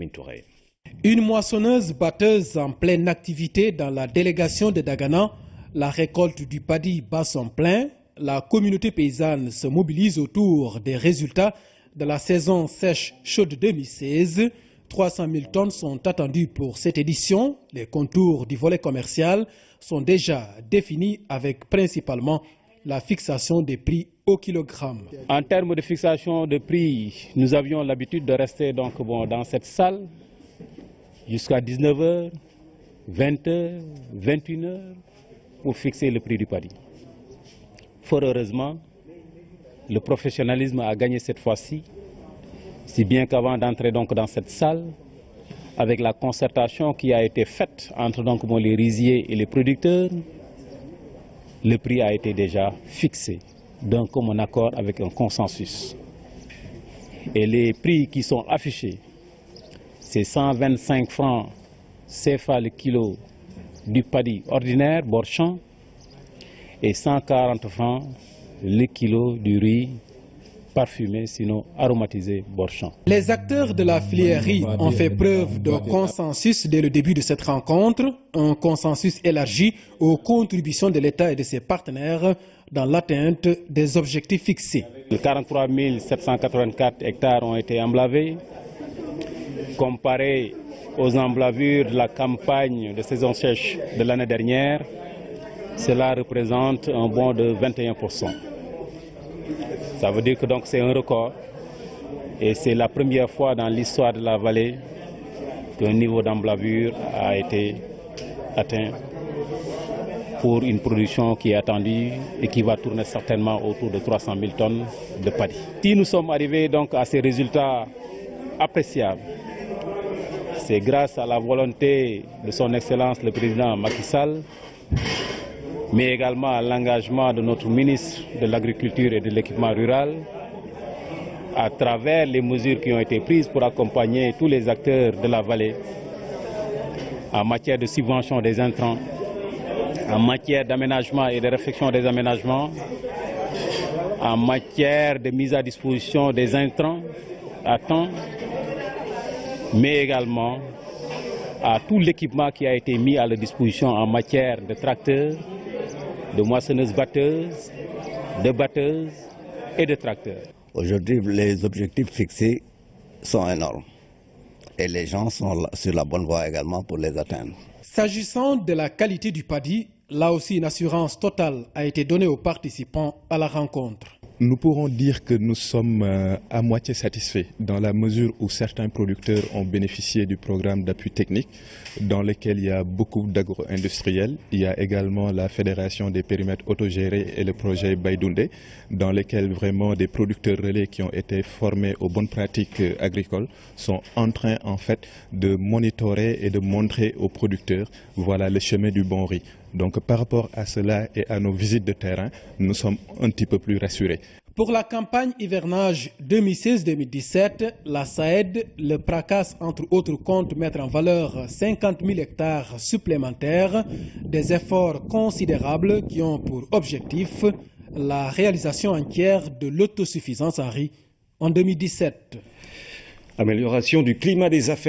Mintouré. Une moissonneuse batteuse en pleine activité dans la délégation de Dagana. La récolte du paddy bat son plein. La communauté paysanne se mobilise autour des résultats de la saison sèche chaude 2016. 300 000 tonnes sont attendues pour cette édition. Les contours du volet commercial sont déjà définis avec principalement la fixation des prix au kilogramme. En termes de fixation de prix, nous avions l'habitude de rester dans cette salle jusqu'à 19h, 20h, 21h pour fixer le prix du paddy. Fort heureusement, le professionnalisme a gagné cette fois-ci, si bien qu'avant d'entrer dans cette salle, avec la concertation qui a été faite entre les riziers et les producteurs, le prix a été déjà fixé d'un commun accord avec un consensus. Et les prix qui sont affichés, c'est 125 francs CFA le kilo du paddy ordinaire, bord champ, et 140 francs le kilo du riz parfumé, sinon aromatisé, bord champ. Les acteurs de la filière riz ont fait preuve de consensus dès le début de cette rencontre, un consensus élargi aux contributions de l'État et de ses partenaires dans l'atteinte des objectifs fixés. 43 784 hectares ont été emblavés, comparé aux emblavures de la campagne de saison sèche de l'année dernière. Cela représente un bond de 21%. Ça veut dire que c'est un record et c'est la première fois dans l'histoire de la vallée qu'un niveau d'emblavure a été atteint pour une production qui est attendue et qui va tourner certainement autour de 300 000 tonnes de paddy. Si nous sommes arrivés à ces résultats appréciables, c'est grâce à la volonté de son Excellence le Président Macky Sall, mais également à l'engagement de notre ministre de l'Agriculture et de l'Équipement rural, à travers les mesures qui ont été prises pour accompagner tous les acteurs de la vallée en matière de subvention des intrants, en matière d'aménagement et de réflexion des aménagements, en matière de mise à disposition des intrants à temps, mais également à tout l'équipement qui a été mis à leur disposition en matière de tracteurs, de moissonneuses batteuses, de batteuses et de tracteurs. Aujourd'hui, les objectifs fixés sont énormes et les gens sont sur la bonne voie également pour les atteindre. S'agissant de la qualité du paddy, là aussi une assurance totale a été donnée aux participants à la rencontre. Nous pourrons dire que nous sommes à moitié satisfaits dans la mesure où certains producteurs ont bénéficié du programme d'appui technique dans lequel il y a beaucoup d'agro-industriels. Il y a également la Fédération des périmètres autogérés et le projet Baïdoundé dans lequel vraiment des producteurs relais qui ont été formés aux bonnes pratiques agricoles sont en train de monitorer et de montrer aux producteurs voilà le chemin du bon riz. Donc par rapport à cela et à nos visites de terrain, nous sommes un petit peu plus rassurés. Pour la campagne hivernage 2016-2017, la SAED, le PRACAS entre autres compte mettre en valeur 50 000 hectares supplémentaires, des efforts considérables qui ont pour objectif la réalisation entière de l'autosuffisance en riz en 2017. Amélioration du climat des affaires.